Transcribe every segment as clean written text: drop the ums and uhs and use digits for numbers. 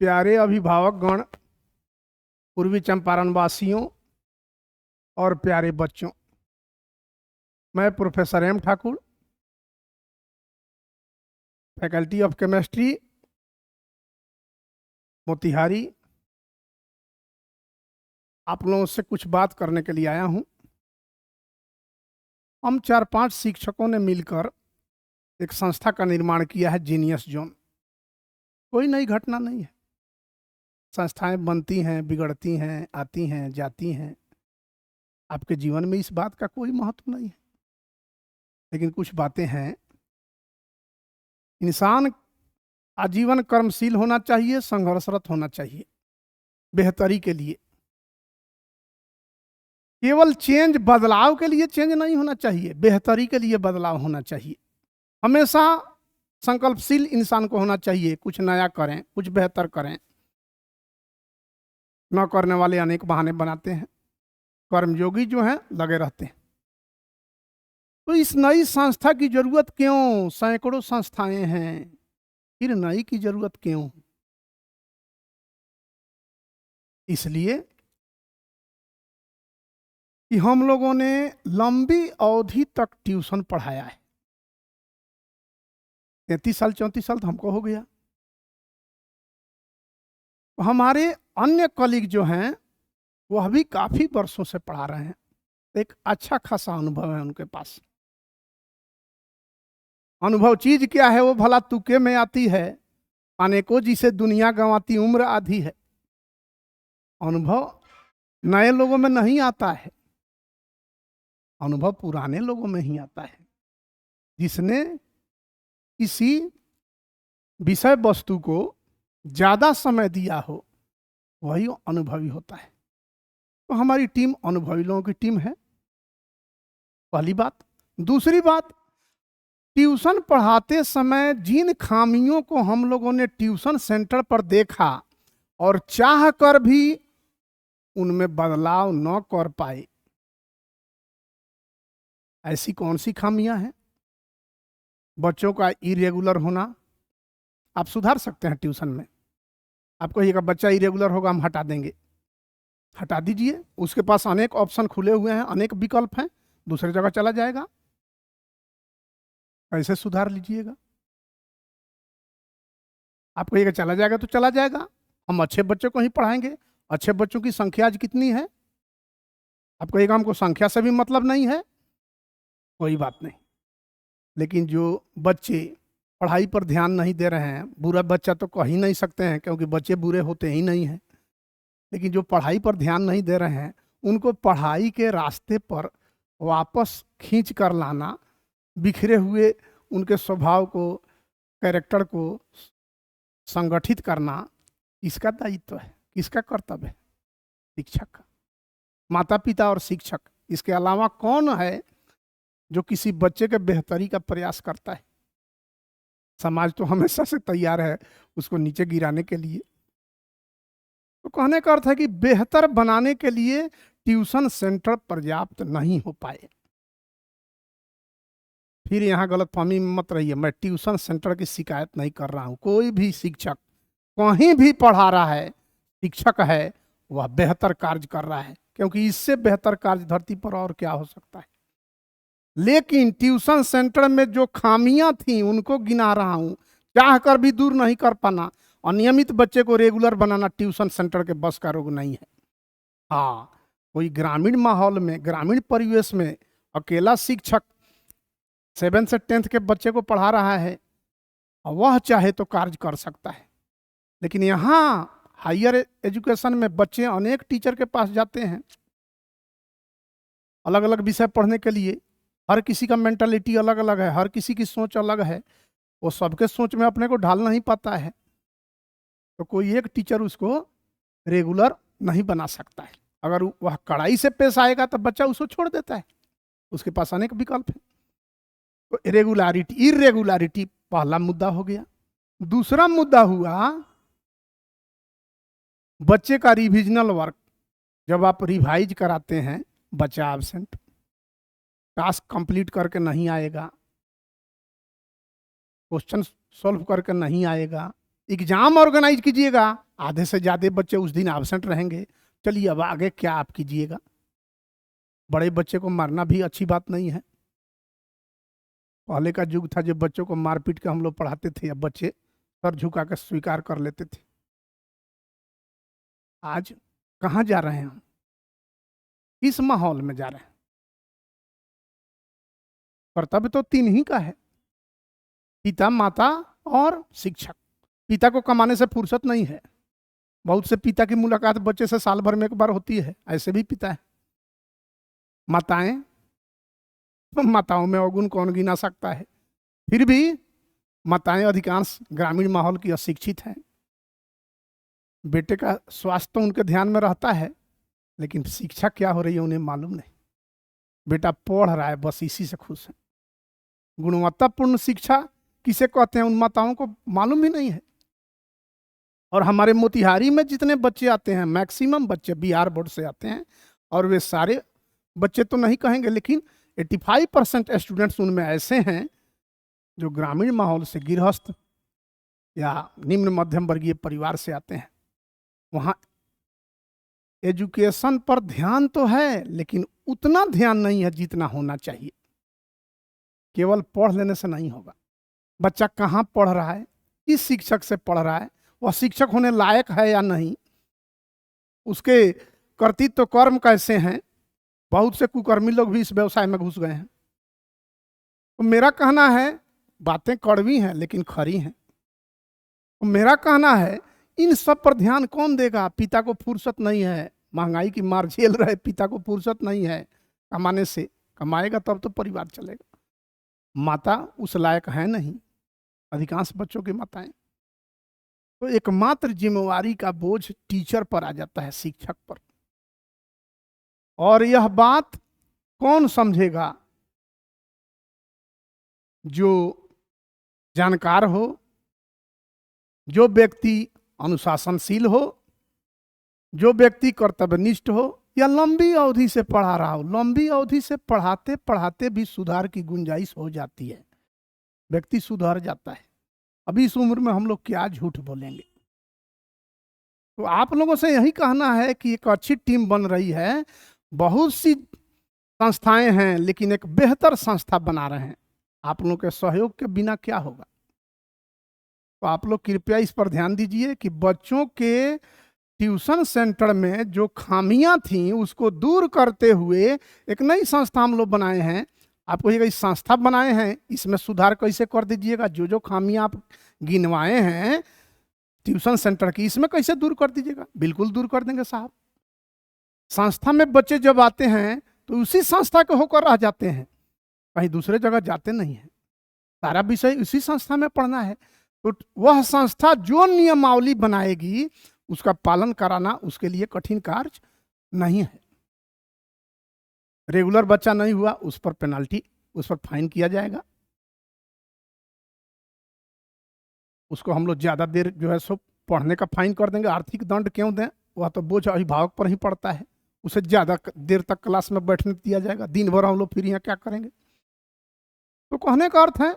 प्यारे अभिभावक गण, पूर्वी चंपारण वासियों और प्यारे बच्चों, मैं professor M Thakur, faculty of chemistry, Motihari, आप लोगों से कुछ बात करने के लिए आया हूं। हम 4-5 शिक्षकों ने मिलकर एक संस्था का निर्माण किया है, जीनियस जोन। कोई नई घटना नहीं है। संस्थाएं बनती हैं, बिगड़ती हैं, आती हैं, जाती हैं। आपके जीवन में इस बात का कोई महत्व नहीं है, लेकिन कुछ बातें हैं। इंसान आजीवन कर्मशील होना चाहिए, संघर्षरत होना चाहिए बेहतरी के लिए। केवल चेंज, बदलाव के लिए चेंज नहीं होना चाहिए, बेहतरी के लिए बदलाव होना चाहिए। हमेशा संकल्पशील इंसान को होना चाहिए, कुछ नया करें, कुछ बेहतर करें। न करने वाले अनेक बहाने बनाते हैं, कर्मयोगी जो हैं लगे रहते हैं। तो इस नई संस्था की जरूरत क्यों? सैकड़ों संस्थाएं हैं, फिर नई की जरूरत क्यों? इसलिए कि हम लोगों ने लंबी अवधि तक ट्यूशन पढ़ाया है। 33 साल 34 साल तो हमको हो गया। हमारे अन्य कलीग जो हैं वह भी काफी वर्षों से पढ़ा रहे हैं, एक अच्छा खासा अनुभव है उनके पास। अनुभव चीज क्या है? वो भला तुके में आती है, अनेकों जिसे दुनिया गंवाती उम्र आधी है। अनुभव नए लोगों में नहीं आता है, अनुभव पुराने लोगों में ही आता है। जिसने किसी विषय वस्तु को ज्यादा समय दिया हो वही अनुभवी होता है। तो हमारी टीम अनुभवी लोगों की टीम है, पहली बात। दूसरी बात, ट्यूशन पढ़ाते समय जिन खामियों को हम लोगों ने ट्यूशन सेंटर पर देखा और चाह कर भी उनमें बदलाव न कर पाए, ऐसी कौन सी खामियां हैं? बच्चों का इरेगुलर होना। आप सुधार सकते हैं ट्यूशन में। आप कहिएगा बच्चा इरेगुलर होगा, हम हटा देंगे। हटा दीजिए, उसके पास अनेक ऑप्शन खुले हुए हैं, अनेक विकल्प हैं, दूसरी जगह चला जाएगा। कैसे सुधार लीजिएगा? आप कहिएगा चला जाएगा तो चला जाएगा, हम अच्छे बच्चों को ही पढ़ाएंगे। अच्छे बच्चों की संख्या आज कितनी है? आप कहिएगा हमको संख्या से भी मतलब नहीं है, कोई बात नहीं। लेकिन जो बच्चे पढ़ाई पर ध्यान नहीं दे रहे हैं, बुरा बच्चा तो कह ही नहीं सकते हैं क्योंकि बच्चे बुरे होते ही नहीं हैं, लेकिन जो पढ़ाई पर ध्यान नहीं दे रहे हैं उनको पढ़ाई के रास्ते पर वापस खींच कर लाना, बिखरे हुए उनके स्वभाव को, कैरेक्टर को संगठित करना, किसका दायित्व है, किसका कर्तव्य है? शिक्षक का। माता पिता और शिक्षक, इसके अलावा कौन है जो किसी बच्चे के बेहतरी का प्रयास करता है? समाज तो हमेशा से तैयार है उसको नीचे गिराने के लिए। तो कहने का अर्थ है कि बेहतर बनाने के लिए ट्यूशन सेंटर पर्याप्त नहीं हो पाए। फिर यहां गलतफहमी में मत रहिए, मैं ट्यूशन सेंटर की शिकायत नहीं कर रहा हूं। कोई भी शिक्षक कहीं भी पढ़ा रहा है, शिक्षक है, वह बेहतर कार्य कर रहा है, क्योंकि इससे बेहतर कार्य धरती पर और क्या हो सकता है। लेकिन ट्यूशन सेंटर में जो खामियां थी उनको गिना रहा हूं, चाह कर भी दूर नहीं कर पाना। अनियमित बच्चे को रेगुलर बनाना ट्यूशन सेंटर के बस का रोग नहीं है। हाँ, कोई ग्रामीण माहौल में, ग्रामीण परिवेश में अकेला शिक्षक 7 से 10 के बच्चे को पढ़ा रहा है, वह चाहे तो कार्य कर सकता है। लेकिन यहाँ हायर एजुकेशन में बच्चे अनेक टीचर के पास जाते हैं अलग अलग विषय पढ़ने के लिए। हर किसी का मेंटालिटी अलग अलग है, हर किसी की सोच अलग है, वो सबके सोच में अपने को ढाल नहीं पाता है। तो कोई एक टीचर उसको रेगुलर नहीं बना सकता है। अगर वह कड़ाई से पेश आएगा तो बच्चा उसको छोड़ देता है, उसके पास अनेक विकल्प है। तो इरेगुलरिटी पहला मुद्दा हो गया। दूसरा मुद्दा हुआ बच्चे का रिविजनल वर्क। जब आप रिवाइज कराते हैं, बच्चा एब्सेंट, टास्क कंप्लीट करके नहीं आएगा, क्वेश्चन सॉल्व करके नहीं आएगा, एग्जाम ऑर्गेनाइज कीजिएगा, आधे से ज्यादा बच्चे उस दिन एब्सेंट रहेंगे। चलिए अब आगे क्या आप कीजिएगा। बड़े बच्चे को मारना भी अच्छी बात नहीं है। पहले का युग था जब बच्चों को मार पीट के हम लोग पढ़ाते थे, अब बच्चे सर झुका कर स्वीकार कर लेते थे। आज कहाँ जा रहे हैं हम, किस माहौल में जा रहे हैं? कर्तव्य तो तीन ही का है, पिता, माता और शिक्षक। पिता को कमाने से फुर्सत नहीं है। बहुत से पिता की मुलाकात बच्चे से साल भर में एक बार होती है, ऐसे भी पिता है। माताएं, माताओं में अवगुण कौन गिना सकता है? फिर भी माताएं अधिकांश ग्रामीण माहौल की अशिक्षित हैं। बेटे का स्वास्थ्य तो उनके ध्यान में रहता है, लेकिन शिक्षा क्या हो रही है उन्हें मालूम नहीं। बेटा पढ़ रहा है, बस इसी से खुश है। गुणवत्तापूर्ण शिक्षा किसे कहते हैं उन माताओं को मालूम ही नहीं है। और हमारे मोतिहारी में जितने बच्चे आते हैं, मैक्सिमम बच्चे बिहार बोर्ड से आते हैं, और वे सारे बच्चे तो नहीं कहेंगे, लेकिन 85% स्टूडेंट्स उनमें ऐसे हैं जो ग्रामीण माहौल से, गृहस्थ या निम्न मध्यम वर्गीय परिवार से आते हैं। वहाँ एजुकेशन पर ध्यान तो है, लेकिन उतना ध्यान नहीं है जितना होना चाहिए। केवल पढ़ लेने से नहीं होगा। बच्चा कहाँ पढ़ रहा है, किस शिक्षक से पढ़ रहा है, वह शिक्षक होने लायक है या नहीं, उसके कर्तृत्व कर्म कैसे हैं। बहुत से कुकर्मी लोग भी इस व्यवसाय में घुस गए हैं। तो मेरा कहना है, बातें कड़वी हैं लेकिन खरी हैं। तो मेरा कहना है, इन सब पर ध्यान कौन देगा? पिता को फुर्सत नहीं है, महंगाई की मार झेल रहे पिता को फुर्सत नहीं है कमाने से। कमाएगा तब तो परिवार चलेगा। माता उस लायक है नहीं, अधिकांश बच्चों की माताएं। तो एकमात्र जिम्मेवारी का बोझ टीचर पर आ जाता है, शिक्षक पर। और यह बात कौन समझेगा? जो जानकार हो, जो व्यक्ति अनुशासनशील हो, जो व्यक्ति कर्तव्यनिष्ठ हो, या लंबी अवधि से पढ़ा रहा हो। लंबी अवधि से पढ़ाते पढ़ाते भी सुधार की गुंजाइश हो जाती है, व्यक्ति सुधर जाता है। अभी इस उम्र में हम लोग क्या झूठ बोलेंगे। तो आप लोगों से यही कहना है कि एक अच्छी टीम बन रही है, बहुत सी संस्थाएं हैं, लेकिन एक बेहतर संस्था बना रहे हैं। आप लोगों के सहयोग के बिना क्या होगा? तो आप लोग कृपया इस पर ध्यान दीजिए कि बच्चों के ट्यूशन सेंटर में जो खामियां थी उसको दूर करते हुए एक नई संस्था हम लोग बनाए हैं। आपको ये संस्था बनाए हैं, इसमें सुधार कैसे कर दीजिएगा। जो जो खामियां आप गिनवाए हैं ट्यूशन सेंटर की, इसमें कैसे दूर कर दीजिएगा? बिल्कुल दूर कर देंगे साहब। संस्था में बच्चे जब आते हैं तो उसी संस्था के होकर रह जाते हैं, कहीं दूसरे जगह जाते नहीं है। सारा विषय उसी संस्था में पढ़ना है। तो वह संस्था जो नियमावली बनाएगी उसका पालन कराना उसके लिए कठिन कार्य नहीं है। रेगुलर बच्चा नहीं हुआ, उस पर पेनाल्टी, उस पर फाइन किया जाएगा। उसको हम लोग ज्यादा देर जो है सो पढ़ने का फाइन कर देंगे। आर्थिक दंड क्यों दें? वह तो बोझ अभिभावक पर ही पड़ता है। उसे ज्यादा देर तक क्लास में बैठने दिया जाएगा। दिन भर हम लोग फिर यहाँ क्या करेंगे? तो कहने का अर्थ है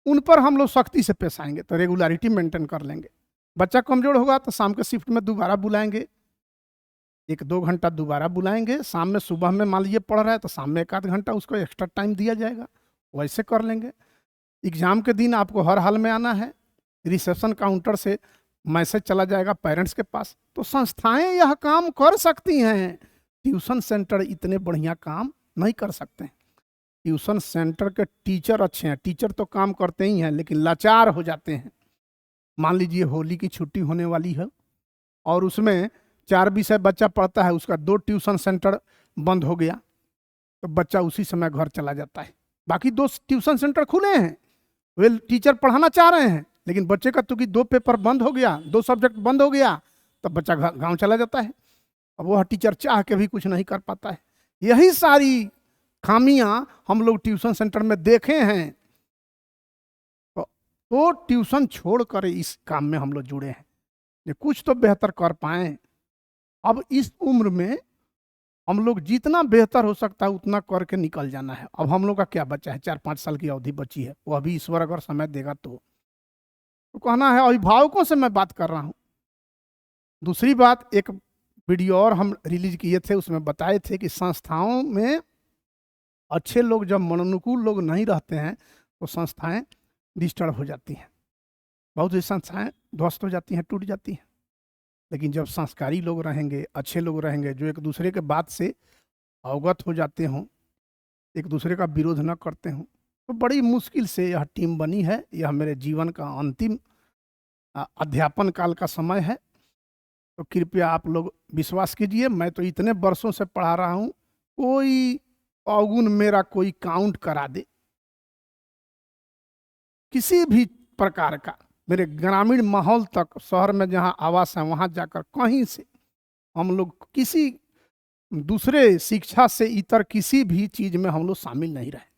उन पर हम लोग सख्ती से पेश आएंगे तो रेगुलरिटी मेंटेन कर लेंगे। बच्चा कमजोर होगा तो शाम के शिफ्ट में दोबारा बुलाएंगे, 1-2 घंटा दोबारा बुलाएंगे। शाम में, सुबह में मान लीजिए पढ़ रहा है तो शाम में 1-8 घंटा उसको एक्स्ट्रा टाइम दिया जाएगा, वैसे कर लेंगे। एग्जाम के दिन आपको हर हाल में आना है। रिसेप्शन काउंटर से मैसेज चला जाएगा पेरेंट्स के पास। तो संस्थाएं यह काम कर सकती हैं, ट्यूशन सेंटर इतने बढ़िया काम नहीं कर सकते। ट्यूशन सेंटर के टीचर अच्छे हैं, टीचर तो काम करते ही हैं, लेकिन लाचार हो जाते हैं। मान लीजिए होली की छुट्टी होने वाली है और उसमें 4 विषय बच्चा पढ़ता है, उसका 2 ट्यूशन सेंटर बंद हो गया तो बच्चा उसी समय घर चला जाता है। बाकी 2 ट्यूशन सेंटर खुले हैं, वे टीचर पढ़ाना चाह रहे हैं, लेकिन बच्चे का तो कि 2 पेपर बंद हो गया, 2 सब्जेक्ट बंद हो गया, तब बच्चा गांव चला जाता है। अब वह टीचर चाह के भी कुछ नहीं कर पाता है। यही सारी खामियां हम लोग ट्यूशन सेंटर में देखे हैं। तो ट्यूशन छोड़कर इस काम में हम लोग जुड़े हैं, ये कुछ तो बेहतर कर पाए। अब इस उम्र में हम लोग जितना बेहतर हो सकता है उतना करके निकल जाना है। अब हम लोग का क्या बचा है? 4-5 साल की अवधि बची है, वो अभी ईश्वर अगर समय देगा तो तो कहना है अभिभावकों से मैं बात कर रहा हूं। दूसरी बात, एक वीडियो और हम रिलीज किए थे, उसमें बताए थे कि संस्थाओं में अच्छे लोग जब मनोनुकूल लोग नहीं रहते हैं तो संस्थाएं डिस्टर्ब हो जाती हैं, बहुत सी संस्थाएं ध्वस्त हो जाती हैं, टूट जाती हैं। लेकिन जब संस्कारी लोग रहेंगे, अच्छे लोग रहेंगे, जो एक दूसरे के बात से अवगत हो जाते हों, एक दूसरे का विरोध न करते हों, तो बड़ी मुश्किल से यह टीम बनी है। यह मेरे जीवन का अंतिम अध्यापन काल का समय है। तो कृपया आप लोग विश्वास कीजिए, मैं तो इतने वर्षों से पढ़ा रहा हूं, कोई अवगुण मेरा कोई काउंट करा दे किसी भी प्रकार का, मेरे ग्रामीण माहौल तक, शहर में जहाँ आवास है वहाँ जाकर कहीं से हम लोग किसी दूसरे शिक्षा से इतर किसी भी चीज में हम लोग शामिल नहीं रहे।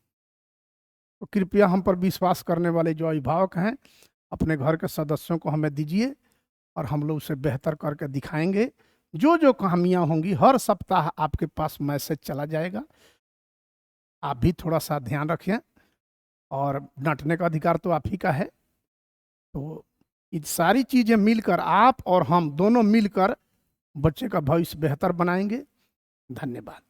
तो कृपया हम पर विश्वास करने वाले जो अभिभावक हैं, अपने घर के सदस्यों को हमें दीजिए और हम लोग उसे बेहतर करके दिखाएंगे। जो जो खामियां होंगी हर सप्ताह आपके पास मैसेज चला जाएगा। आप भी थोड़ा सा ध्यान रखें, और डांटने का अधिकार तो आप ही का है। तो ये सारी चीजें मिलकर, आप और हम दोनों मिलकर बच्चे का भविष्य बेहतर बनाएंगे। धन्यवाद।